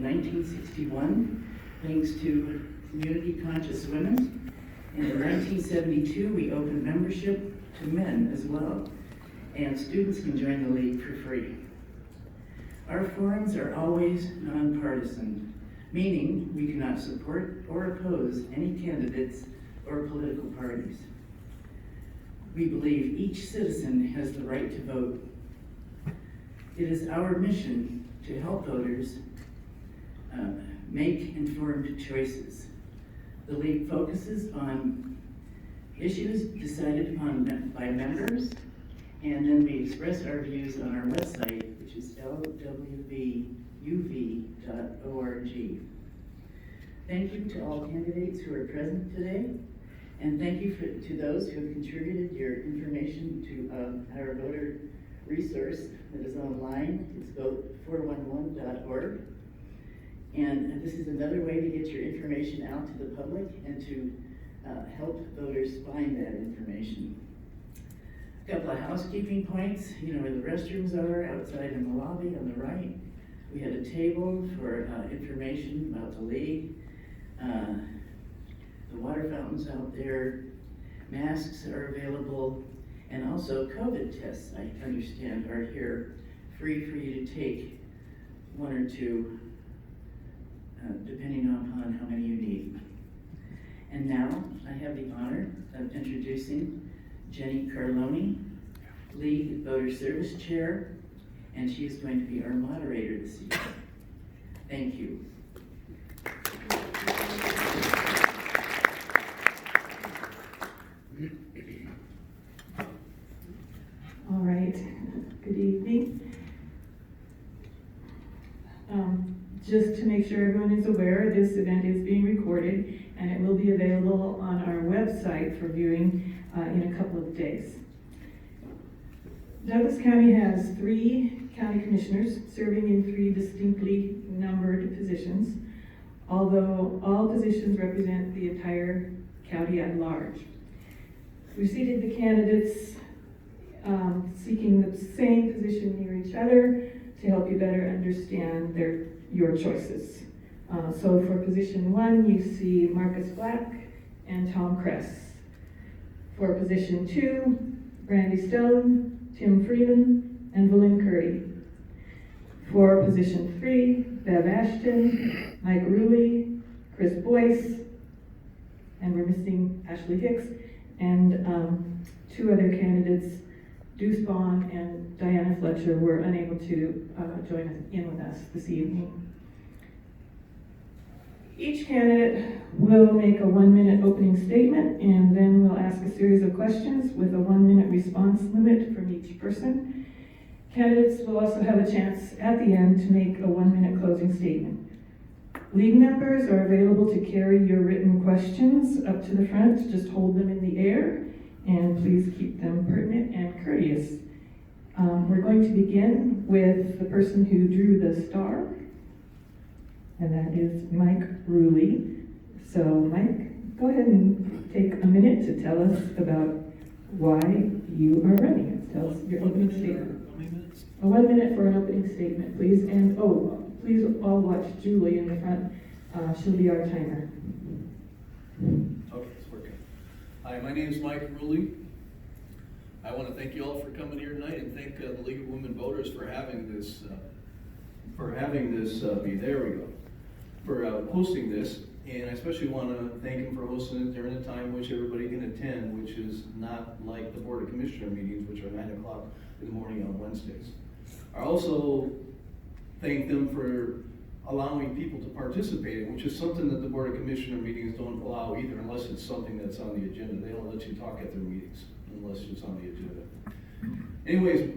1961, thanks to community conscious women. And in 1972, we opened membership to men as well, and students can join the league for free. Our forums are always nonpartisan, meaning we cannot support or oppose any candidates or political parties. We believe each citizen has the right to vote. It is our mission to help voters make informed choices. The league focuses on issues decided upon by members, and then we express our views on our website, which is lwvuv.org. Thank you to all candidates who are present today, and thank you to those who have contributed your information to our voter resource that is online. It's vote411.org. And this is another way to get your information out to the public and to help voters find that information. A couple of housekeeping points. You know where the restrooms are, outside in the lobby on the right. We had a table for information about the league. The water fountains out there. Masks are available. And also COVID tests, I understand, are here, free for you to take, 1 or 2, depending upon how many you need. And now I have the honor of introducing Jenny Carloni, League Voter Service Chair, and she is going to be our moderator this evening. Thank you. All right, good evening. Just to make sure everyone is aware, this event is being recorded and it will be available on our website for viewing in a couple of days. Douglas County has 3 county commissioners serving in 3 distinctly numbered positions, although all positions represent the entire county at large. We seated the candidates seeking the same position near each other to help you better understand your choices. So for position 1, you see Marcus Black and Tom Kress. For position 2, Brandy Stone, Tim Freeman, and Valin Curry. For position 3, Bev Ashton, Mike Ruley, Chris Boyce, and we're missing Ashley Hicks, and 2 other candidates, Deuce Bond and Diana Fletcher, were unable to join in with us this evening. Each candidate will make a 1-minute opening statement, and then we'll ask a series of questions with a 1-minute response limit from each person. Candidates will also have a chance at the end to make a 1-minute closing statement. League members are available to carry your written questions up to the front. Just hold them in the air, and please keep them pertinent and courteous. We're going to begin with the person who drew the star, and that is Mike Ruley. So Mike, go ahead and take a minute to tell us about why you are running. Tell us your opening statement. How many minutes? A 1 minute for an opening statement, please. And please all watch Julie in the front. She'll be our timer. Okay, it's working. Hi, my name is Mike Ruley. I want to thank you all for coming here tonight, and thank the League of Women Voters for having this. For hosting this, and I especially want to thank them for hosting it during the time which everybody can attend, which is not like the Board of Commissioner meetings, which are 9 o'clock in the morning on Wednesdays. I also thank them for allowing people to participate in, which is something that the Board of Commissioner meetings don't allow either, unless it's something that's on the agenda. They don't let you talk at their meetings unless it's on the agenda. Anyways,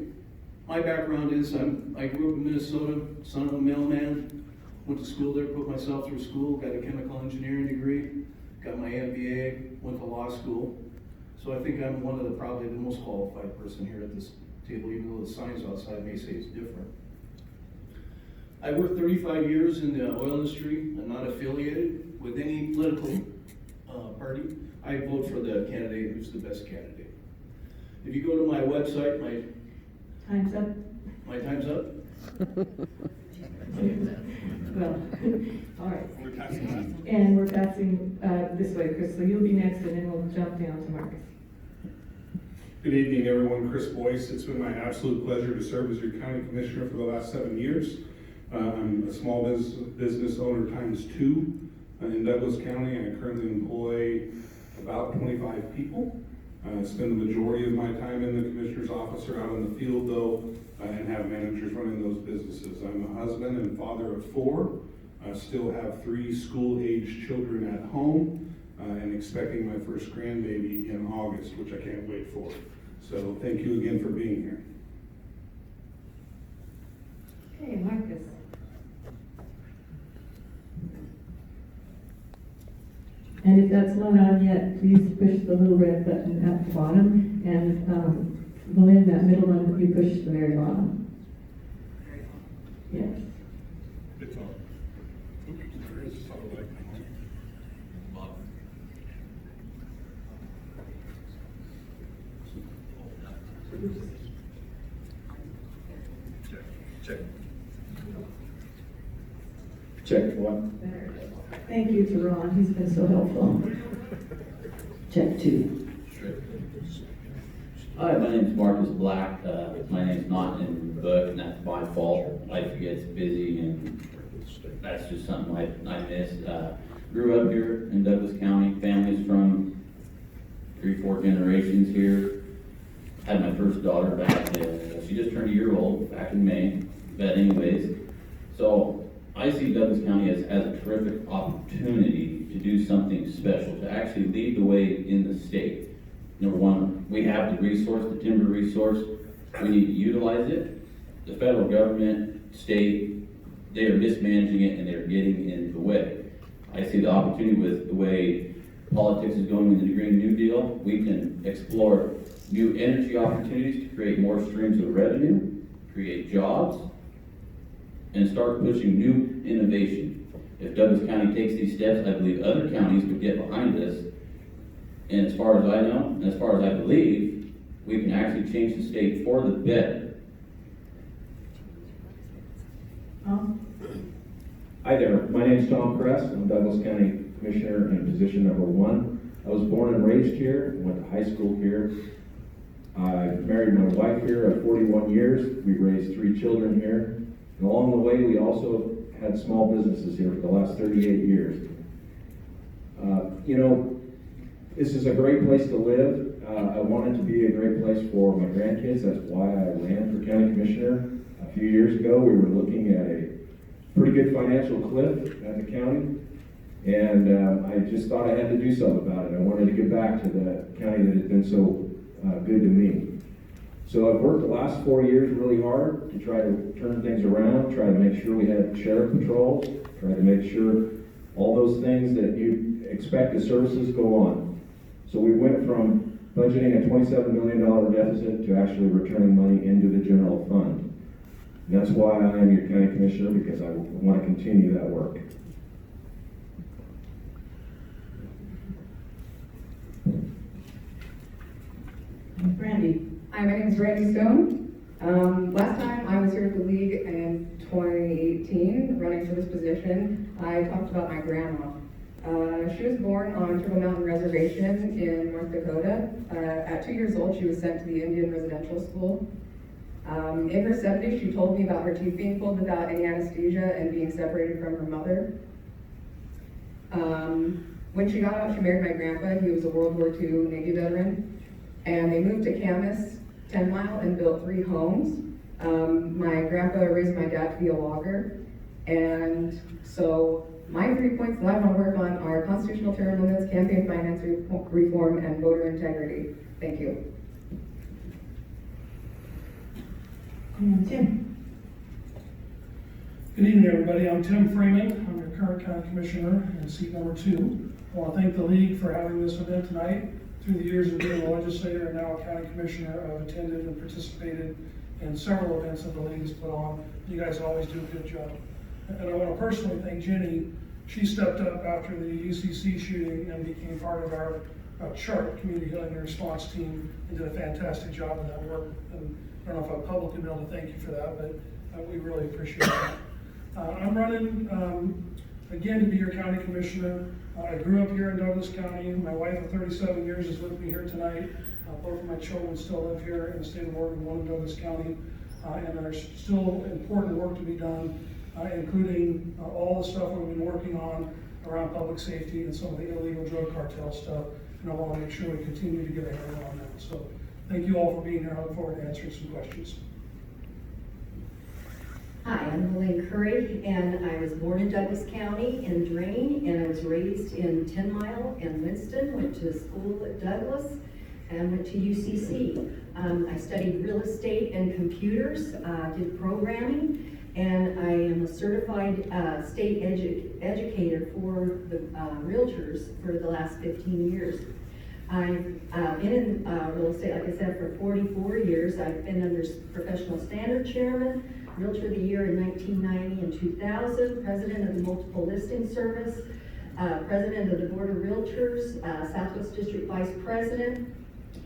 my background is I grew up in Minnesota, son of a mailman. Went to school there, put myself through school, got a chemical engineering degree, got my MBA, went to law school. So I think I'm probably the most qualified person here at this table, even though the signs outside may say it's different. I worked 35 years in the oil industry. I'm not affiliated with any political party. I vote for the candidate who's the best candidate. If you go to my website, Time's up. my time's up? Well, all right. And we're passing this way, Chris, so you'll be next, and then we'll jump down to Marcus. Good evening, everyone. Chris Boyce. It's been my absolute pleasure to serve as your county commissioner for the last 7 years. I'm a small business owner times 2 in Douglas County. I currently employ about 25 people. I spend the majority of my time in the commissioner's office or out in the field, though, and have managers running those businesses. I'm a husband and father of 4. I still have 3 school-aged children at home, and expecting my first grandbaby in August, which I can't wait for. So thank you again for being here. Okay, Marcus. And if that's not on yet, please push the little red button at the bottom, and Melinda, that middle one, you push the very bottom. Yes. It's on. Check 1. Thank you to Ron, he's been so helpful. Check 2. Hi, my name's Marcus Black. My name's not in the book, and that's my fault. Life gets busy, and that's just something I miss. Grew up here in Douglas County. Family's from 3-4 generations here. Had my first daughter back. She just turned a year old back in May. But anyways, so I see Douglas County as a terrific opportunity to do something special, to actually lead the way in the state. Number one, we have the resource, the timber resource. We need to utilize it. The federal government, state, they are mismanaging it and they're getting in the way. I see the opportunity with the way politics is going in the Green New Deal. We can explore new energy opportunities to create more streams of revenue, create jobs, and start pushing new innovation. If Douglas County takes these steps, I believe other counties would get behind this. And as far as I know, and as far as I believe, we can actually change the state for the better. Hi there, my name's Tom Kress. I'm Douglas County Commissioner in position number 1. I was born and raised here, went to high school here. I married my wife here at 41 years. We raised 3 children here. And along the way, we also had small businesses here for the last 38 years. This is a great place to live. I want it to be a great place for my grandkids. That's why I ran for county commissioner. A few years ago, we were looking at a pretty good financial cliff at the county. And I just thought I had to do something about it. I wanted to give back to the county that has been so good to me. So I've worked the last 4 years really hard to try to turn things around, try to make sure we had sheriff patrols, try to make sure all those things that you expect as services go on. So we went from budgeting a $27 million deficit to actually returning money into the general fund. And that's why I am your county commissioner, because I want to continue that work. Brandy. Hi, my name is Randy Stone. Last time I was here at the league in 2018, running for this position, I talked about my grandma. She was born on Turtle Mountain Reservation in North Dakota. At 2 years old, she was sent to the Indian Residential School. In her 70s, she told me about her teeth being pulled without any anesthesia and being separated from her mother. When she got out, she married my grandpa. He was a World War II Navy veteran. And they moved to Camas, 10 Mile, and built 3 homes. My grandpa raised my dad to be a logger. And so my 3 points that I want to work on are constitutional term limits, campaign finance reform, and voter integrity. Thank you. And Tim. Good evening, everybody. I'm Tim Freeman. I'm your current county commissioner in seat number 2. I want to thank the league for having this event tonight. Through the years of being a legislator and now a county commissioner, I've attended and participated in several events that the league has put on. You guys always do a good job. And I want to personally thank Jenny. She stepped up after the UCC shooting and became part of our CHART, Community Healing and Response team, and did a fantastic job of that work. And I don't know if I've publicly been able to thank you for that, but we really appreciate that. I'm running, again, to be your county commissioner. I grew up here in Douglas County. My wife of 37 years is with me here tonight. Both of my children still live here in the state of Oregon, one in Douglas County. And there's still important work to be done, including all the stuff we've been working on around public safety and some of the illegal drug cartel stuff. And I want to make sure we continue to get a handle on that. So thank you all for being here. I look forward to answering some questions. Hi, I'm Lynn Curry, and I was born in Douglas County in Drain, and I was raised in 10 Mile and Winston, went to school at Douglas, and went to UCC. I studied real estate and computers, did programming, and I am a certified state educator for the realtors for the last 15 years. I've been in real estate, like I said, for 44 years. I've been under professional standard chairman, Realtor of the Year in 1990 and 2000, president of the Multiple Listing Service, president of the Board of Realtors, Southwest District Vice President,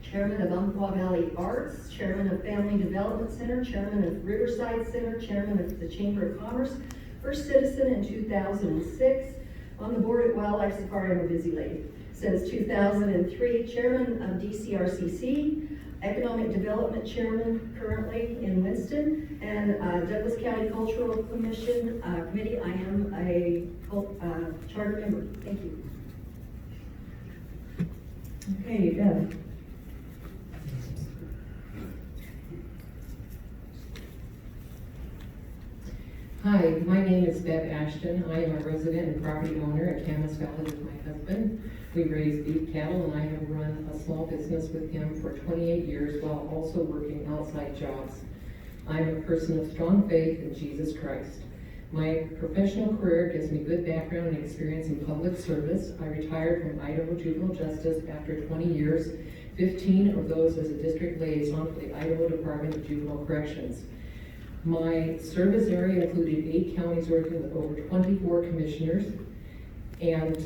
chairman of Umpqua Valley Arts, chairman of Family Development Center, chairman of Riverside Center, chairman of the Chamber of Commerce, first citizen in 2006, on the board at Wildlife Safari. I'm a busy lady. Since 2003, chairman of DCRCC, Economic Development Chairman currently in Winston, and Douglas County Cultural Commission Committee. I am a charter member. Thank you. Okay, Bev. Hi, my name is Bev Ashton. I am a resident and property owner at Camas Valley with my husband. We raise beef cattle, and I have run a small business with him for 28 years while also working outside jobs. I'm a person of strong faith in Jesus Christ. My professional career gives me good background and experience in public service. I retired from Idaho Juvenile Justice after 20 years, 15 of those as a district liaison for the Idaho Department of Juvenile Corrections. My service area included 8 counties working with over 24 commissioners, and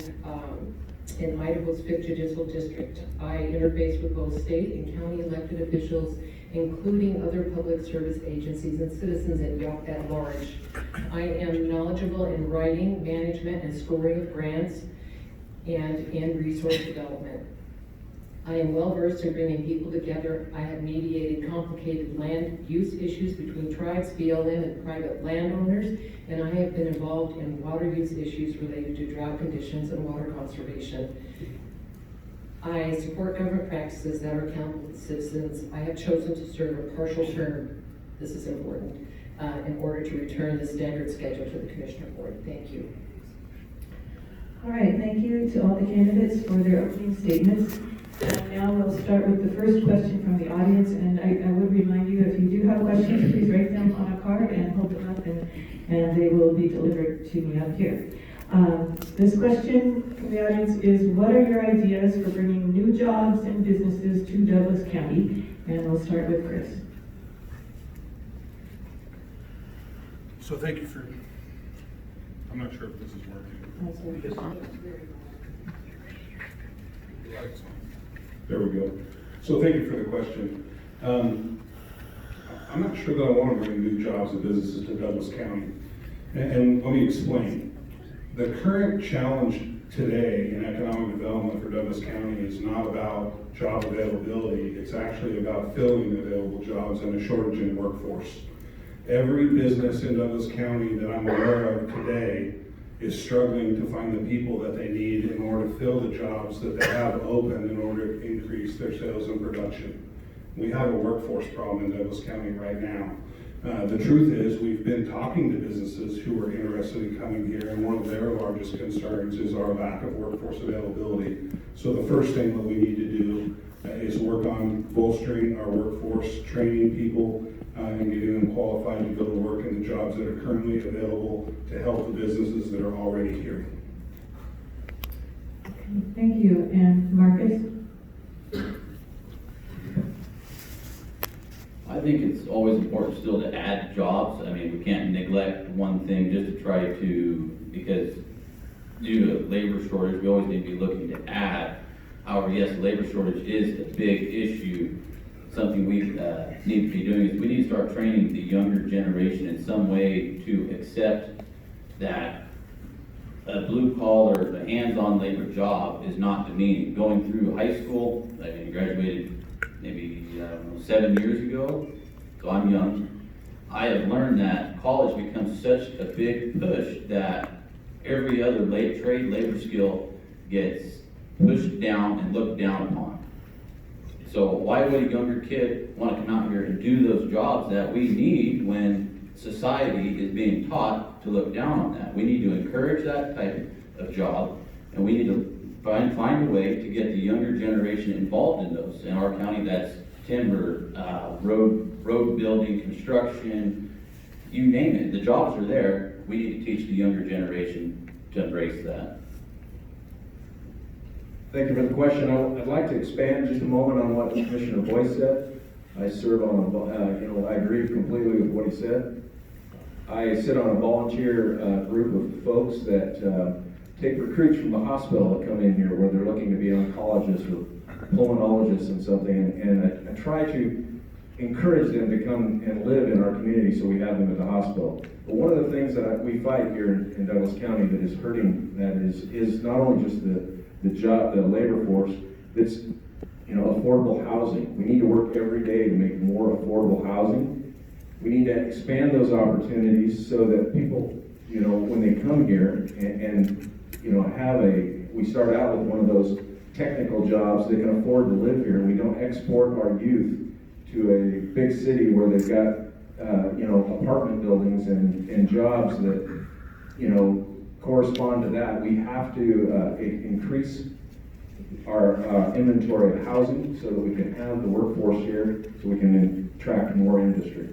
in Idaho's 5th Judicial District. I interface with both state and county elected officials, including other public service agencies and citizens at large. I am knowledgeable in writing, management, and scoring of grants, and in resource development. I am well versed in bringing people together. I have mediated complicated land use issues between tribes, BLM, and private landowners, and I have been involved in water use issues related to drought conditions and water conservation. I support government practices that are accountable to citizens. I have chosen to serve a partial term, this is important, in order to return the standard schedule to the Commissioner Board. Thank you. All right, thank you to all the candidates for their opening statements. And now we'll start with the first question from the audience, and I would remind you, if you do have questions, please write them on a card and hold them up, and they will be delivered to me up here. This question from the audience is, what are your ideas for bringing new jobs and businesses to Douglas County? And we'll start with Chris. So thank you for, I'm not sure if this is working. There we go. So thank you for the question. I'm not sure that I want to bring new jobs and businesses to Douglas County. And let me explain. The current challenge today in economic development for Douglas County is not about job availability. It's actually about filling the available jobs and a shortage in workforce. Every business in Douglas County that I'm aware of today is struggling to find the people that they need in order to fill the jobs that they have open in order to increase their sales and production. We have a workforce problem in Douglas County right now. The truth is, we've been talking to businesses who are interested in coming here, and one of their largest concerns is our lack of workforce availability. So the first thing that we need to do is work on bolstering our workforce, training people, and getting them qualified to go to work in the jobs that are currently available to help the businesses that are already here. Thank you. And Marcus? I think it's always important still to add jobs. I mean, we can't neglect one thing just to try to, because due to labor shortage, we always need to be looking to add. However, yes, labor shortage is a big issue. Something we need to be doing is we need to start training the younger generation in some way to accept that a blue collar, the hands-on labor job is not demeaning. Going through high school, I mean, graduated maybe, 7 years ago, so I'm young. I have learned that college becomes such a big push that every other trade labor skill gets pushed down and looked down upon. So why would a younger kid want to come out here and do those jobs that we need when society is being taught to look down on that? We need to encourage that type of job, and we need to find a way to get the younger generation involved in those. In our county, that's timber, road building, construction, you name it. The jobs are there. We need to teach the younger generation to embrace that. Thank you for the question. I'd like to expand just a moment on what Commissioner Boyce said. I serve on I agree completely with what he said. I sit on a volunteer group of folks that take recruits from the hospital that come in here where they're looking to be oncologists or pulmonologists and something, and I try to encourage them to come and live in our community so we have them at the hospital. But one of the things that we fight here in Douglas County that is hurting that is not only just the labor force, it's affordable housing. We need to work every day to make more affordable housing. We need to expand those opportunities so that people, when they come here and we start out with one of those technical jobs, they can afford to live here, and we don't export our youth to a big city where they've got apartment buildings and jobs that correspond to that. We have to increase our inventory of housing so that we can have the workforce here, so we can attract more industry.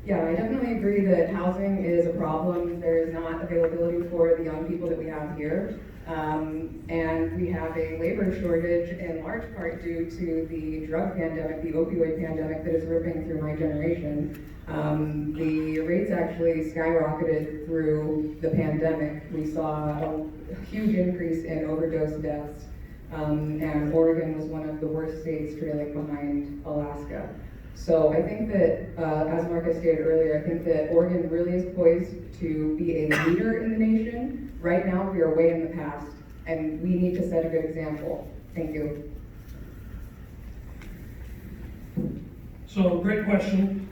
Yeah, I definitely agree that housing is a problem. There is not availability for the young people that we have here. And we have a labor shortage in large part due to the drug pandemic, the opioid pandemic that is ripping through my generation. The rates actually skyrocketed through the pandemic. We saw a huge increase in overdose deaths, and Oregon was one of the worst states, trailing behind Alaska. So I think that, as Marcus stated earlier, I think that Oregon really is poised to be a leader in the nation. Right now, we are way in the past, and we need to set a good example. Thank you. So, great question,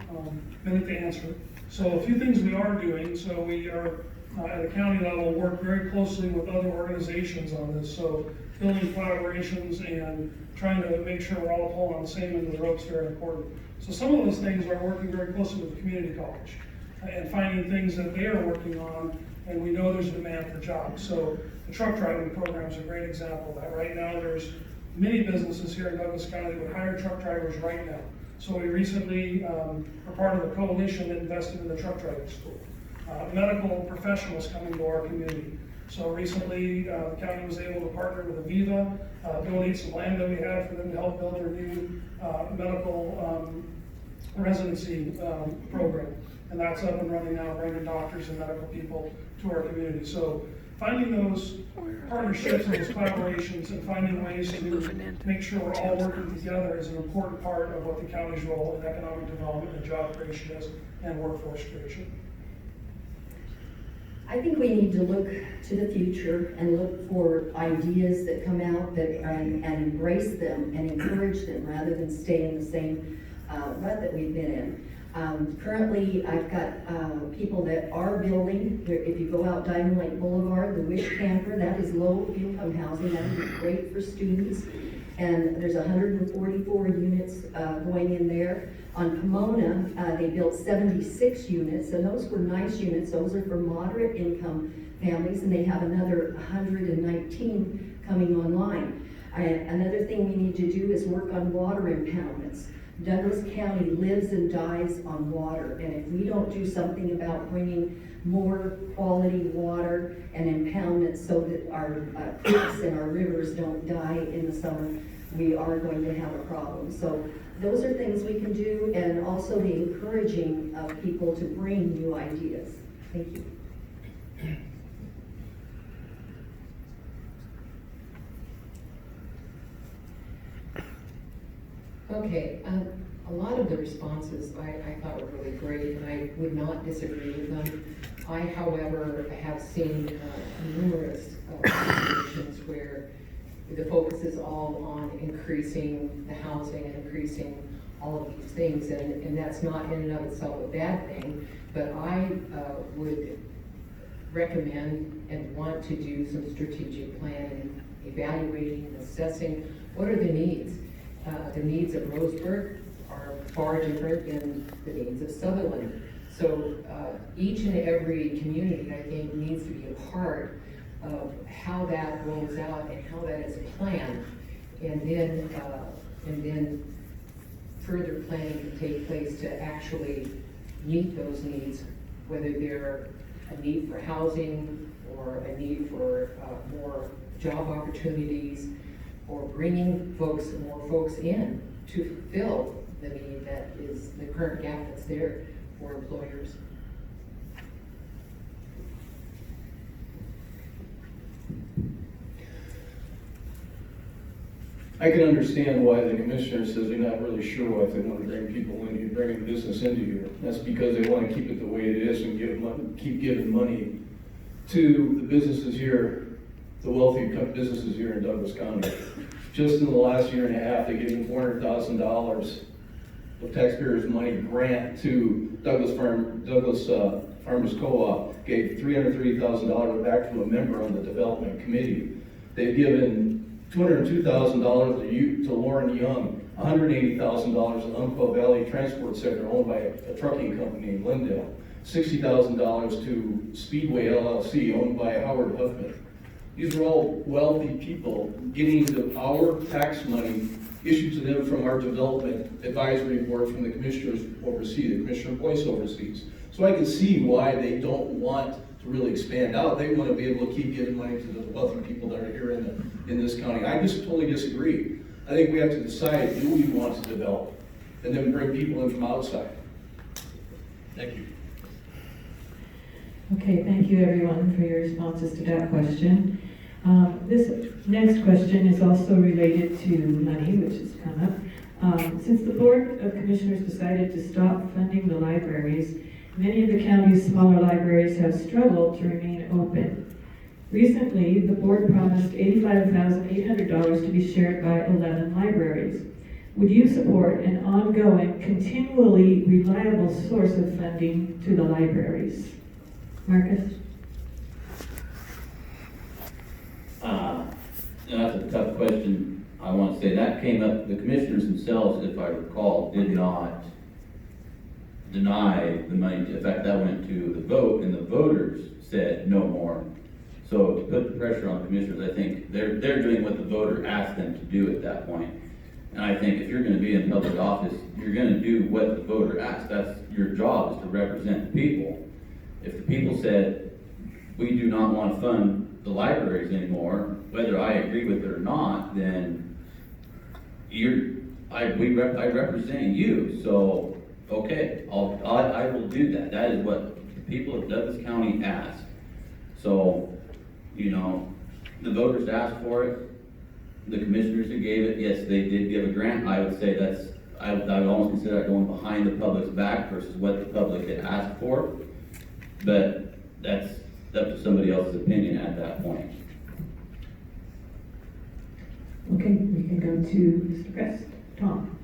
minute to answer. So a few things we are doing. So we are, at a county level, work very closely with other organizations on this. So building collaborations and trying to make sure we're all pulling on the same end of the rope is very important. So some of those things are working very closely with the community college and finding things that they are working on, and we know there's a demand for jobs. So the truck driving program is a great example of that. Right now, there's many businesses here in Douglas County that would hire truck drivers right now. So we recently were part of a coalition that invested in the truck driving school. Medical professionals coming to our community. So recently, the county was able to partner with Aviva, donate some land that we had for them to help build their new medical residency program. And that's up and running now, bringing doctors and medical people to our community. So finding those partnerships and those collaborations and finding ways to make sure we're all working together is an important part of what the county's role in economic development and job creation is, and workforce creation. I think we need to look to the future and look for ideas that come out and embrace them and encourage them rather than stay in the same rut that we've been in. Currently, I've got people that are building. If you go out Diamond Lake Boulevard, the Wish Camper, that is low income housing. That is great for students. And there's 144 units going in there. On Pomona, they built 76 units, and those were nice units. Those are for moderate income families, and they have another 119 coming online. Another thing we need to do is work on water impoundments. Douglas County lives and dies on water, and if we don't do something about bringing more quality water and impoundments so that our creeks and our rivers don't die in the summer, we are going to have a problem. So those are things we can do, and also the encouraging of people to bring new ideas. Thank you. Okay, a lot of the responses I thought were really great, and I would not disagree with them. I, however, have seen numerous situations where the focus is all on increasing the housing and increasing all of these things, and that's not in and of itself a bad thing, but I would recommend and want to do some strategic planning, evaluating and assessing what are the needs. The needs of Roseburg are far different than the needs of Sutherland. So each and every community, I think, needs to be a part of how that rolls out and how that is planned. And then further planning can take place to actually meet those needs, whether they're a need for housing or a need for more job opportunities, or bringing more folks in to fulfill the need that is the current gap that's there for employers. I can understand why the commissioner says they're not really sure if they want to bring people in here, bringing business into here. That's because they want to keep it the way it is and keep giving money to the businesses here, the wealthy businesses here in Douglas County. Just in the last year and a half, they gave them $400,000 of taxpayers' money grant to Douglas Farmers Co-op, gave $330,000 back to a member on the development committee. They've given $202,000 to Lauren Young, $180,000 to Umpqua Valley Transport Center owned by a trucking company in Glendale, $60,000 to Speedway LLC owned by Howard Huffman. These are all wealthy people getting our tax money issued to them from our development advisory board from the commissioners oversee, the Commissioner Boyce oversees. So I can see why they don't want to really expand out. They want to be able to keep giving money to the wealthy people that are here in this county. I just totally disagree. I think we have to decide who we want to develop and then bring people in from outside. Thank you. Okay, thank you everyone for your responses to that question. This next question is also related to money, which has come up. Since the Board of Commissioners decided to stop funding the libraries, many of the county's smaller libraries have struggled to remain open. Recently, the board promised $85,800 to be shared by 11 libraries. Would you support an ongoing, continually reliable source of funding to the libraries? Marcus? That's a tough question. I want to say that came up, the commissioners themselves, if I recall, did not deny the money. In fact, that went to the vote, and the voters said no more. So to put the pressure on the commissioners, I think they're doing what the voter asked them to do at that point. And I think if you're going to be in public office, you're going to do what the voter asked. That's your job, is to represent the people. If the people said, we do not want to fund the libraries anymore, whether I agree with it or not, then I represent you. So, okay, I will do that. That is what the people of Douglas County asked. So, you know, the voters asked for it. The commissioners who gave it, yes, they did give a grant. I would say I would almost consider that going behind the public's back versus what the public had asked for. But that's up to somebody else's opinion at that point. Okay, we can go to Mr. Crest. Tom?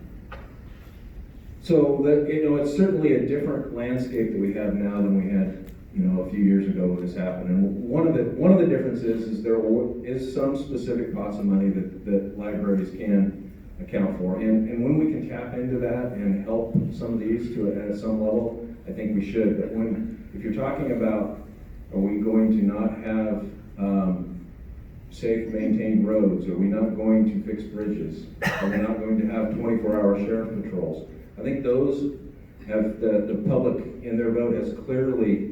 So that, it's certainly a different landscape that we have now than we had, a few years ago when this happened. And one of the differences is there is some specific pots of money that libraries can account for. And when we can tap into that and help some of these at some level, I think we should. But if you're talking about, are we going to not have safe, maintained roads? Are we not going to fix bridges? Are we not going to have 24-hour sheriff patrols? I think those have, the public in their vote has clearly,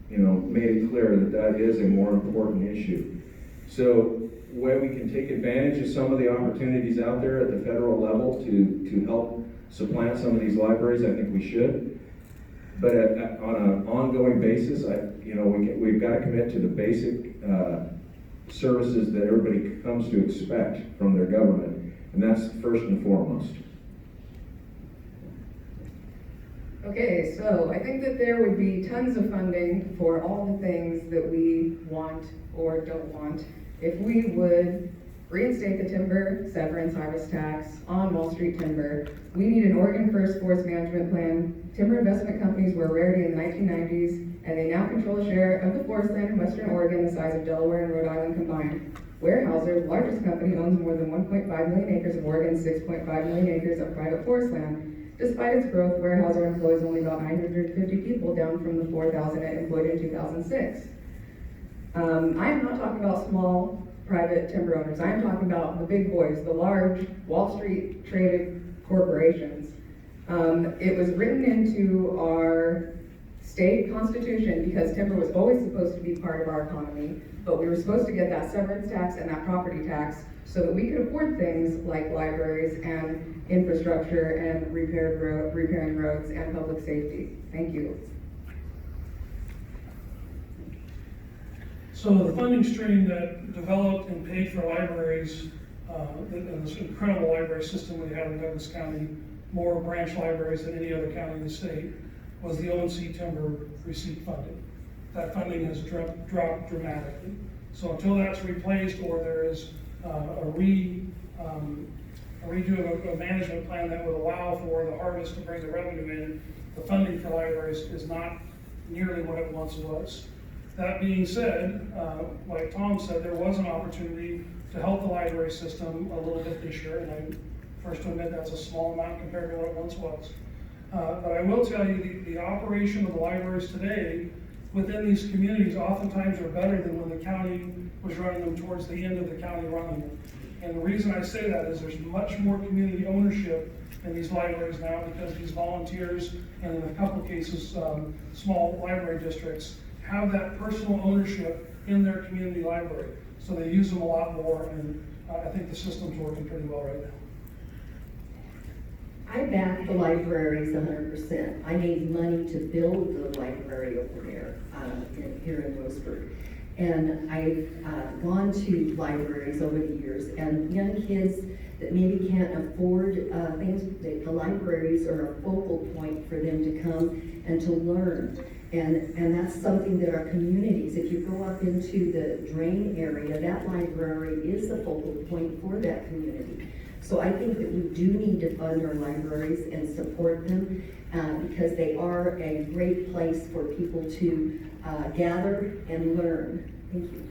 made it clear that is a more important issue. So where we can take advantage of some of the opportunities out there at the federal level to help supplant some of these libraries, I think we should. But on an ongoing basis, we've got to commit to the basic services that everybody comes to expect from their government, and that's first and foremost. Okay, so I think that there would be tons of funding for all the things that we want or don't want if we would reinstate the timber severance harvest tax on Wall Street timber. We need an Oregon First Forest Management Plan. Timber investment companies were a rarity in the 1990s, and they now control a share of the forest land in Western Oregon the size of Delaware and Rhode Island combined. Weyerhaeuser, the largest company, owns more than 1.5 million acres of Oregon's 6.5 million acres of private forest land. Despite its growth, Weyerhaeuser employs only about 950 people, down from the 4,000 it employed in 2006. I am not talking about small private timber owners. I am talking about the big boys, the large Wall Street traded corporations. It was written into our state constitution because timber was always supposed to be part of our economy, but we were supposed to get that severance tax and that property tax so that we could afford things like libraries and infrastructure and repairing roads and public safety. Thank you. So the funding stream that developed and paid for libraries, and this incredible library system we have in Douglas County, more branch libraries than any other county in the state, was the ONC timber receipt funding. That funding has dropped dramatically. So until that's replaced or there is a redo of a management plan that would allow for the harvest to bring the revenue in, the funding for libraries is not nearly what it once was. That being said, like Tom said, there was an opportunity to help the library system a little bit this year, and I first to admit that's a small amount compared to what it once was. But I will tell you, the operation of the libraries today within these communities oftentimes are better than when the county was running them towards the end of the county running them. And the reason I say that is there's much more community ownership in these libraries now because these volunteers, and in a couple cases, small library districts, have that personal ownership in their community library. So they use them a lot more, and I think the system's working pretty well right now. I back the libraries 100%. I need money to build the library over there here in Roseburg. And I've gone to libraries over the years, and young kids that maybe can't afford things, the libraries are a focal point for them to come and to learn. And that's something that our communities, if you go up into the Drain area, that library is the focal point for that community. So I think that we do need to fund our libraries and support them because they are a great place for people to gather and learn. Thank you.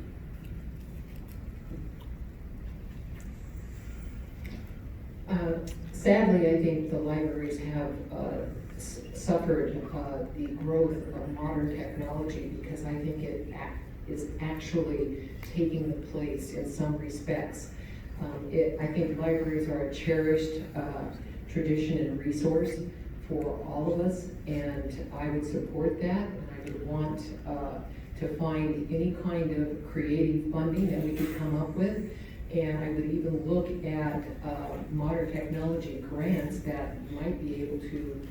Sadly, I think the libraries have suffered the growth of modern technology because I think it is actually taking the place in some respects. I think libraries are a cherished tradition and resource for all of us, and I would support that. And I would want to find any kind of creative funding that we could come up with. And I would even look at modern technology grants that might be able to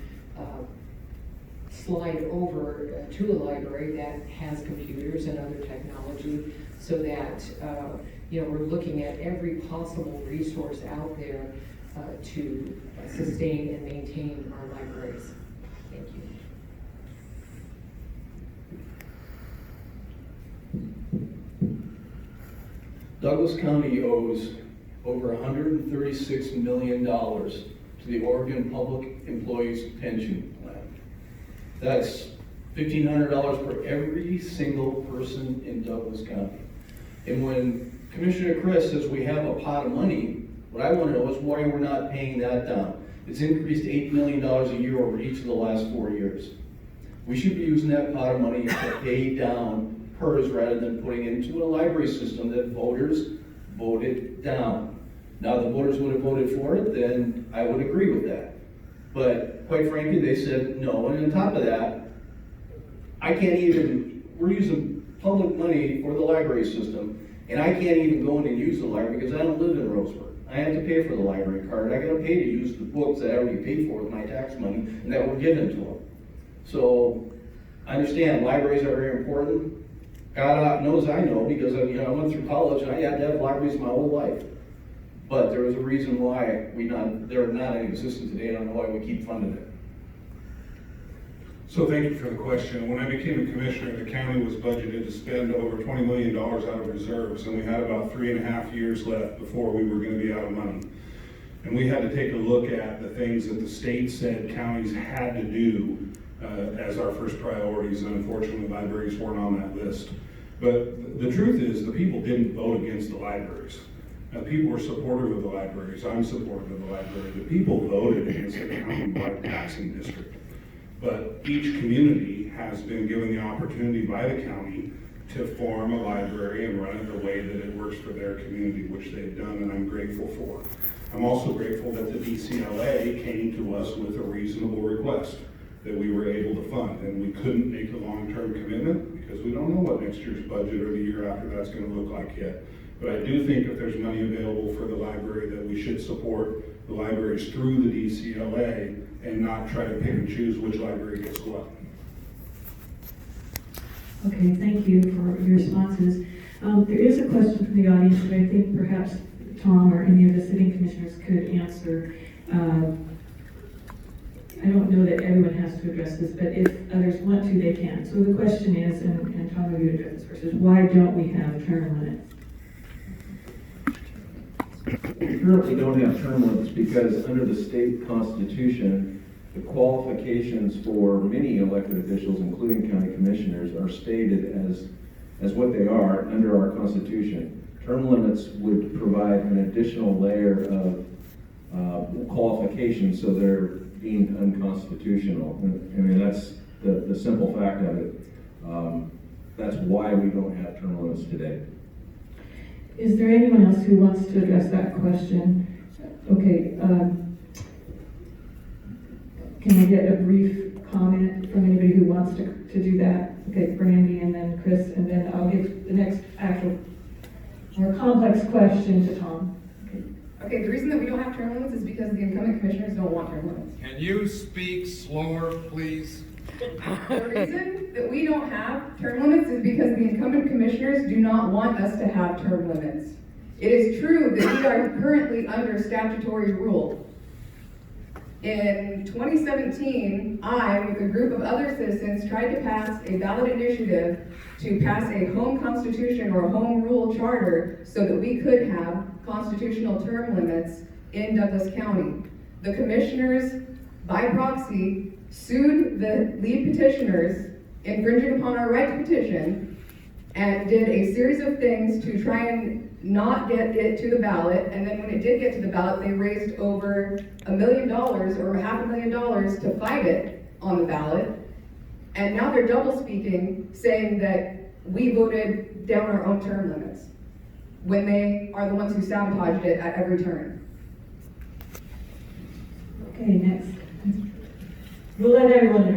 slide over to a library that has computers and other technology so that we're looking at every possible resource out there to sustain and maintain our libraries. Thank you. Douglas County owes over $136 million to the Oregon Public Employees Pension Plan. That's $1,500 for every single person in Douglas County. And when Commissioner Chris says we have a pot of money, what I want to know is why we're not paying that down. It's increased $8 million a year over each of the last 4 years. We should be using that pot of money to pay down PERS rather than putting it into a library system that voters voted down. Now, the voters would have voted for it, then I would agree with that. But quite frankly, they said no. And on top of that, we're using public money for the library system, and I can't even go in and use the library because I don't live in Roseburg. I have to pay for the library card. I gotta pay to use the books that I already paid for with my tax money and that were given to them. So I understand libraries are very important. God knows I know because I went through college and I had to have libraries my whole life. But there was a reason why they're not in existence today. I don't know why we keep funding it. So thank you for the question. When I became a commissioner, the county was budgeted to spend over $20 million out of reserves, and we had about 3.5 years left before we were gonna be out of money. And we had to take a look at the things that the state said counties had to do as our first priorities, and unfortunately, libraries weren't on that list. But the truth is, the people didn't vote against the libraries. People were supportive of the libraries. I'm supportive of the library. The people voted against the county-wide taxing district. But each community has been given the opportunity by the county to form a library and run it the way that it works for their community, which they've done, and I'm grateful for. I'm also grateful that the DCLA came to us with a reasonable request that we were able to fund, and we couldn't make a long-term commitment because we don't know what next year's budget or the year after that's going to look like yet. But I do think if there's money available for the library, that we should support the libraries through the DCLA and not try to pick and choose which library gets what. Okay, thank you for your responses. There is a question from the audience that I think perhaps Tom or any of the sitting commissioners could answer. I don't know that everyone has to address this, but if others want to, they can. So the question is, and Tom, will you address this first, is why don't we have term limits? We currently don't have term limits because under the state constitution, the qualifications for many elected officials, including county commissioners, are stated as what they are under our constitution. Term limits would provide an additional layer of qualifications, so they're deemed unconstitutional. I mean, that's the simple fact of it. That's why we don't have term limits today. Is there anyone else who wants to address that question? Okay, can I get a brief comment from anybody who wants to do that? Okay, Brandy and then Chris, and then I'll give the next actual more complex question to Tom. Okay, the reason that we don't have term limits is because the incumbent commissioners don't want term limits. Can you speak slower, please? The reason that we don't have term limits is because the incumbent commissioners do not want us to have term limits. It is true that we are currently under statutory rule. In 2017, I, with a group of other citizens, tried to pass a ballot initiative to pass a home constitution or a home rule charter so that we could have constitutional term limits in Douglas County. The commissioners, by proxy, sued the lead petitioners, infringing upon our right to petition, and did a series of things to try and not get it to the ballot. And then when it did get to the ballot, they raised over $1 million or $500,000 to fight it on the ballot. And now they're double speaking, saying that we voted down our own term limits when they are the ones who sabotaged it at every turn. Okay, next. We'll let everyone address.